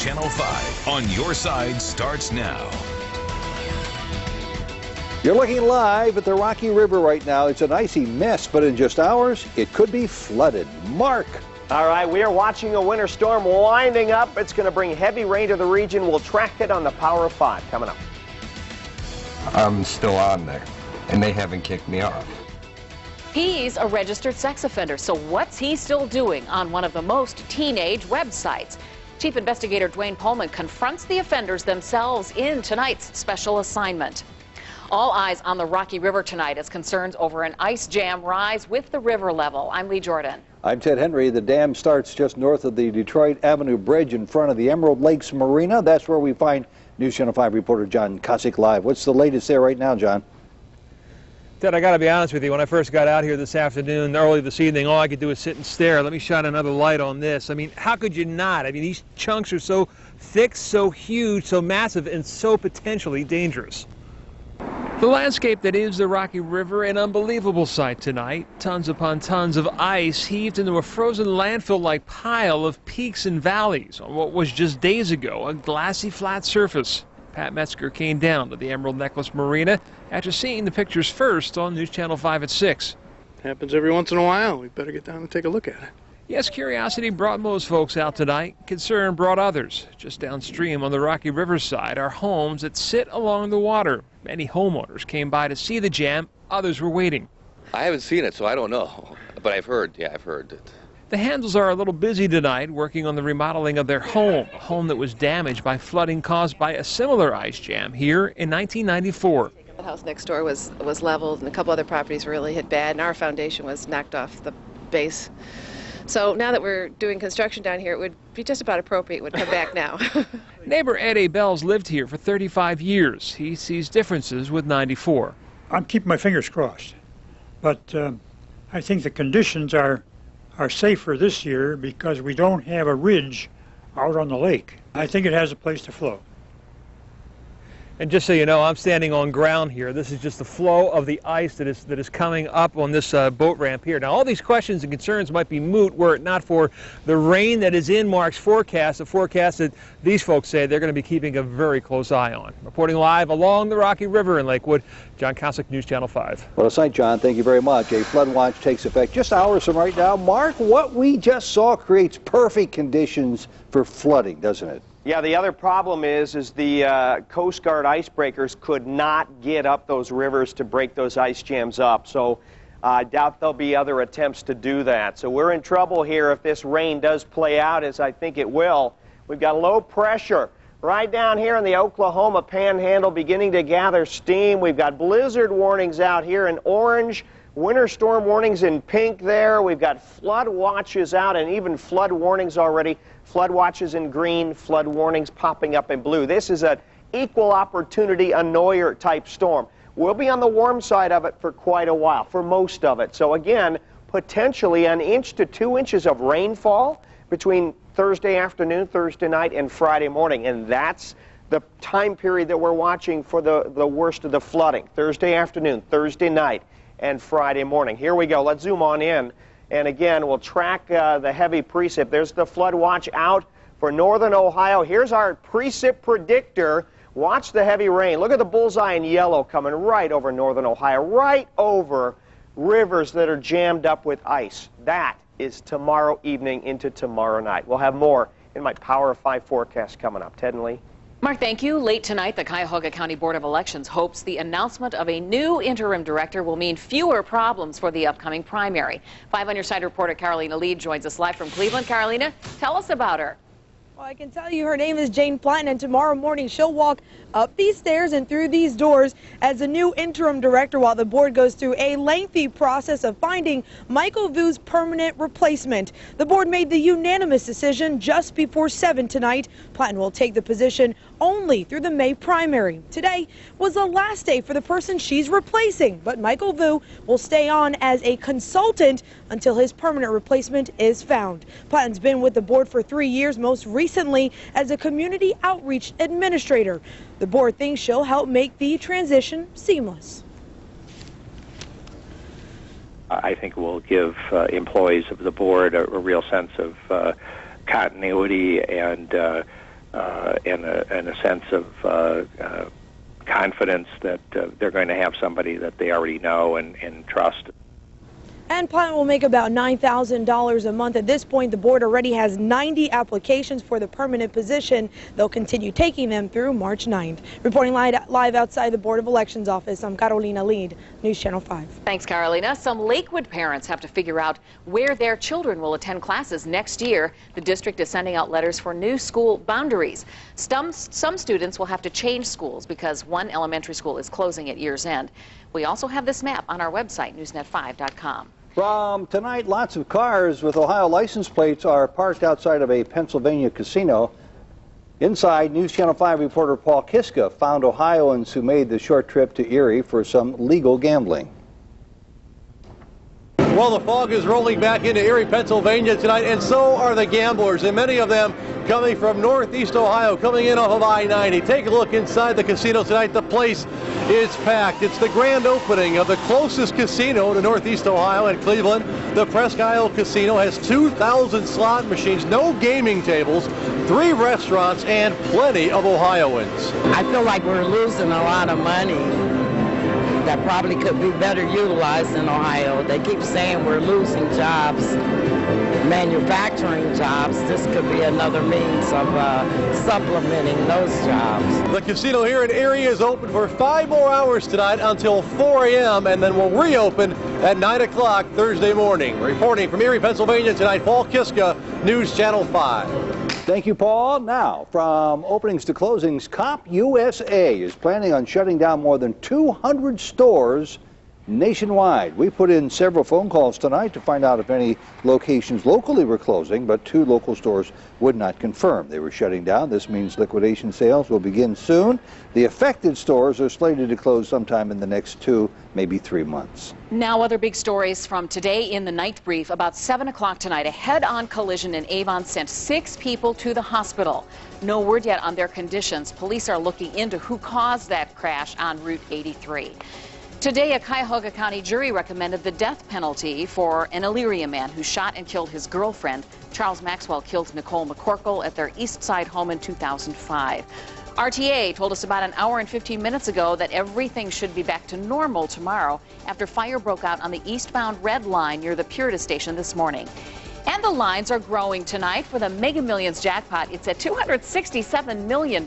Channel 5 on Your Side starts now. You're looking live at the Rocky River right now. It's an icy mess, but in just hours, it could be flooded. Mark. All right, we are watching a winter storm winding up. It's going to bring heavy rain to the region. We'll track it on the Power 5 coming up. I'm still on there, and they haven't kicked me off. He's a registered sex offender, so what's he still doing on one of the most teenage websites? Chief Investigator Dwayne Pullman confronts the offenders themselves in tonight's special assignment. All eyes on the Rocky River tonight as concerns over an ice jam rise with the river level. I'm Lee Jordan. I'm Ted Henry. The dam starts just north of the Detroit Avenue Bridge in front of the Emerald Lakes Marina. That's where we find News Channel 5 reporter John Kosick live. What's the latest there right now, John? Ted, I got to be honest with you. When I first got out here this afternoon, early this evening, all I could do was sit and stare. Let me shine another light on this. I mean, how could you not? I mean, these chunks are so thick, so huge, so massive, and so potentially dangerous. The landscape that is the Rocky River, an unbelievable sight tonight. Tons upon tons of ice heaved into a frozen landfill-like pile of peaks and valleys on what was just days ago a glassy flat surface. Pat Metzger came down to the Emerald Necklace Marina after seeing the pictures first on News Channel 5 at 6. Happens every once in a while. We better get down and take a look at it. Yes, curiosity brought most folks out tonight. Concern brought others. Just downstream on the Rocky River side are homes that sit along the water. Many homeowners came by to see the jam. Others were waiting. I haven't seen it, so I don't know. But I've heard it. The Handels are a little busy tonight working on the remodeling of their home, a home that was damaged by flooding caused by a similar ice jam here in 1994. The house next door was leveled, and a couple other properties were really hit bad, and our foundation was knocked off the base. So now that we're doing construction down here, it would be just about appropriate. It would come back now. Neighbor Ed A. Bell's lived here for 35 years. He sees differences with 94. I'm keeping my fingers crossed. But I think the conditions are safer this year because we don't have a ridge out on the lake. I think it has a place to flow. And just so you know, I'm standing on ground here. This is just the flow of the ice that is coming up on this boat ramp here. Now, all these questions and concerns might be moot were it not for the rain that is in Mark's forecast, a forecast that these folks say they're going to be keeping a very close eye on. Reporting live along the Rocky River in Lakewood, John Kosick, News Channel 5. What a sight, John. Thank you very much. A flood watch takes effect just hours from right now. Mark, what we just saw creates perfect conditions for flooding, doesn't it? Yeah, the other problem is the Coast Guard icebreakers could not get up those rivers to break those ice jams up. So I doubt there'll be other attempts to do that. So we're in trouble here if this rain does play out, as I think it will. We've got low pressure right down here in the Oklahoma Panhandle beginning to gather steam. We've got blizzard warnings out here in orange, winter storm warnings in pink there. We've got flood watches out and even flood warnings already. Flood watches in green, flood warnings popping up in blue. This is an equal opportunity annoyer type storm. We'll be on the warm side of it for quite a while, for most of it. So again, potentially 1 inch to 2 inches of rainfall between Thursday afternoon, Thursday night, and Friday morning. And that's the time period that we're watching for the worst of the flooding. Thursday afternoon, Thursday night, and Friday morning. Here we go. Let's zoom on in. And again, we'll track the heavy precip. There's the flood watch out for northern Ohio. Here's our precip predictor. Watch the heavy rain. Look at the bullseye in yellow coming right over northern Ohio, right over rivers that are jammed up with ice. That is tomorrow evening into tomorrow night. We'll have more in my Power 5 forecast coming up. Ted and Lee. Mark, thank you. Late tonight, the Cuyahoga County Board of Elections hopes the announcement of a new interim director will mean fewer problems for the upcoming primary. 5 on Your Side reporter Carolina Lee joins us live from Cleveland. Carolina, tell us about her. Well, I can tell you her name is Jane Platten, and tomorrow morning she'll walk up these stairs and through these doors as a new interim director while the board goes through a lengthy process of finding Michael Vu's permanent replacement. The board made the unanimous decision just before 7 tonight. Platten will take the position only through the May primary. Today was the last day for the person she's replacing, but Michael Vu will stay on as a consultant until his permanent replacement is found. Platten's been with the board for 3 years, most recently as a community outreach administrator. The board thinks she'll help make the transition seamless. I think it will give employees of the board a real sense of continuity and and a sense of confidence that they're going to have somebody that they already know and trust. And Platinum will make about $9,000 a month. At this point, the board already has 90 applications for the permanent position. They'll continue taking them through March 9th. Reporting live outside the Board of Elections office, I'm Carolina Lead, News Channel 5. Thanks, Carolina. Some Lakewood parents have to figure out where their children will attend classes next year. The district is sending out letters for new school boundaries. Some students will have to change schools because one elementary school is closing at year's end. We also have this map on our website, newsnet5.com. From tonight, lots of cars with Ohio license plates are parked outside of a Pennsylvania casino. Inside, News Channel 5 reporter Paul Kiska found Ohioans who made the short trip to Erie for some legal gambling. Well, the fog is rolling back into Erie, Pennsylvania tonight, and so are the gamblers, and many of them coming from northeast Ohio, coming in off of I-90. Take a look inside the casino tonight. The place is packed. It's the grand opening of the closest casino to northeast Ohio in Cleveland. The Presque Isle Casino has 2,000 slot machines, no gaming tables, 3 restaurants, and plenty of Ohioans. I feel like we're losing a lot of money that probably could be better utilized in Ohio. They keep saying we're losing jobs, manufacturing jobs. This could be another means of supplementing those jobs. The casino here in Erie is open for 5 more hours tonight until 4 a.m. and then will reopen at 9 o'clock Thursday morning. Reporting from Erie, Pennsylvania tonight, Paul Kiska, News Channel 5. Thank you, Paul. Now, from openings to closings, COP USA is planning on shutting down more than 200 stores nationwide. We put in several phone calls tonight to find out if any locations locally were closing, but 2 local stores would not confirm they were shutting down. This means liquidation sales will begin soon. The affected stores are slated to close sometime in the next 2, maybe 3 months. Now, other big stories from today in the night brief. About 7 o'clock tonight, a head-on collision in Avon sent 6 people to the hospital. No word yet on their conditions. Police are looking into who caused that crash on Route 83. Today, a Cuyahoga County jury recommended the death penalty for an Elyria man who shot and killed his girlfriend. Charles Maxwell killed Nicole McCorkle at their East Side home in 2005. RTA told us about an hour and 15 minutes ago that everything should be back to normal tomorrow after fire broke out on the eastbound Red Line near the Purita station this morning. And the lines are growing tonight for the Mega Millions jackpot. It's at $267 million.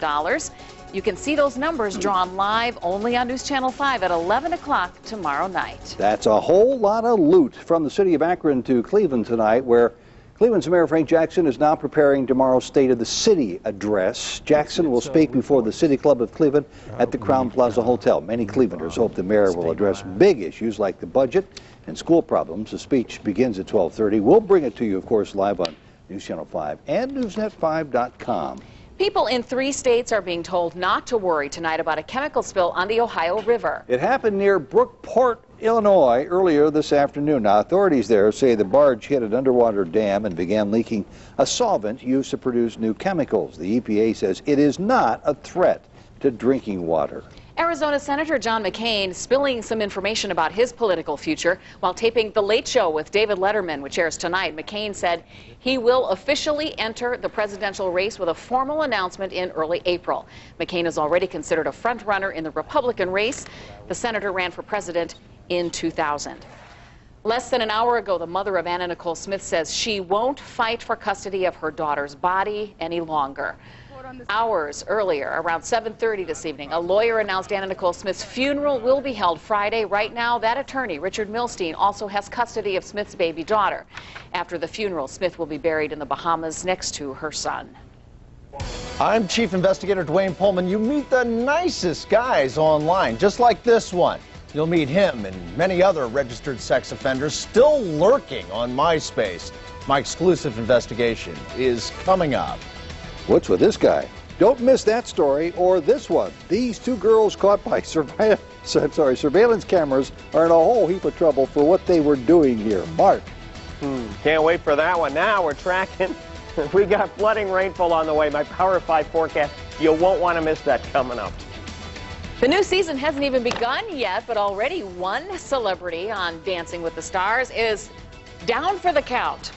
You can see those numbers drawn live only on News Channel 5 at 11 o'clock tomorrow night. That's a whole lot of loot. From the city of Akron to Cleveland tonight, where Cleveland's Mayor Frank Jackson is now preparing tomorrow's State of the City address. Jackson will speak before the City Club of Cleveland at the Crown Plaza Hotel. Many Clevelanders hope the mayor will address big issues like the budget and school problems. The speech begins at 12:30. We'll bring it to you, of course, live on News Channel 5 and newsnet5.com. People in 3 states are being told not to worry tonight about a chemical spill on the Ohio River. It happened near Brookport, Illinois, earlier this afternoon. Now, authorities there say the barge hit an underwater dam and began leaking a solvent used to produce new chemicals. The EPA says it is not a threat to drinking water. Arizona Senator John McCain spilling some information about his political future while taping The Late Show with David Letterman, which airs tonight. McCain said he will officially enter the presidential race with a formal announcement in early April. McCain is already considered a front-runner in the Republican race. The senator ran for president in 2000. Less than an hour ago, the mother of Anna Nicole Smith says she won't fight for custody of her daughter's body any longer. Hours earlier, around 7:30 this evening, a lawyer announced Anna Nicole Smith's funeral will be held Friday. Right now, that attorney, Richard Milstein, also has custody of Smith's baby daughter. After the funeral, Smith will be buried in the Bahamas next to her son. I'm Chief Investigator Dwayne Pullman. You meet the nicest guys online, just like this one. You'll meet him and many other registered sex offenders still lurking on MySpace. My exclusive investigation is coming up. What's with this guy? Don't miss that story or this one. These 2 girls caught by surveillance cameras are in a whole heap of trouble for what they were doing here. Mark. Can't wait for that one. Now we're tracking. We got flooding rainfall on the way. My Power 5 forecast. You won't want to miss that coming up. The new season hasn't even begun yet, but already one celebrity on Dancing with the Stars is down for the count.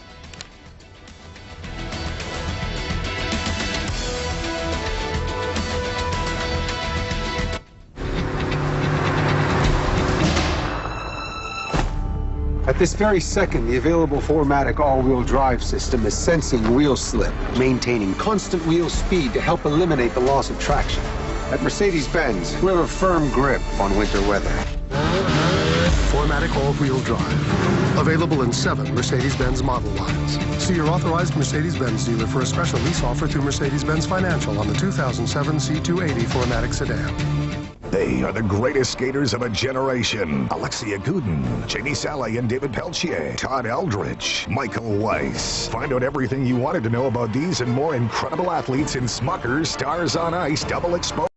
At this very second, the available 4MATIC all-wheel drive system is sensing wheel slip, maintaining constant wheel speed to help eliminate the loss of traction. At Mercedes-Benz, we have a firm grip on winter weather. 4MATIC all-wheel drive. Available in 7 Mercedes-Benz model lines. See your authorized Mercedes-Benz dealer for a special lease offer through Mercedes-Benz Financial on the 2007 C280 4MATIC sedan. They are the greatest skaters of a generation. Alexia Gooden, Jamie Saleh and David Peltier, Todd Eldridge, Michael Weiss. Find out everything you wanted to know about these and more incredible athletes in Smucker's Stars on Ice Double Exposure.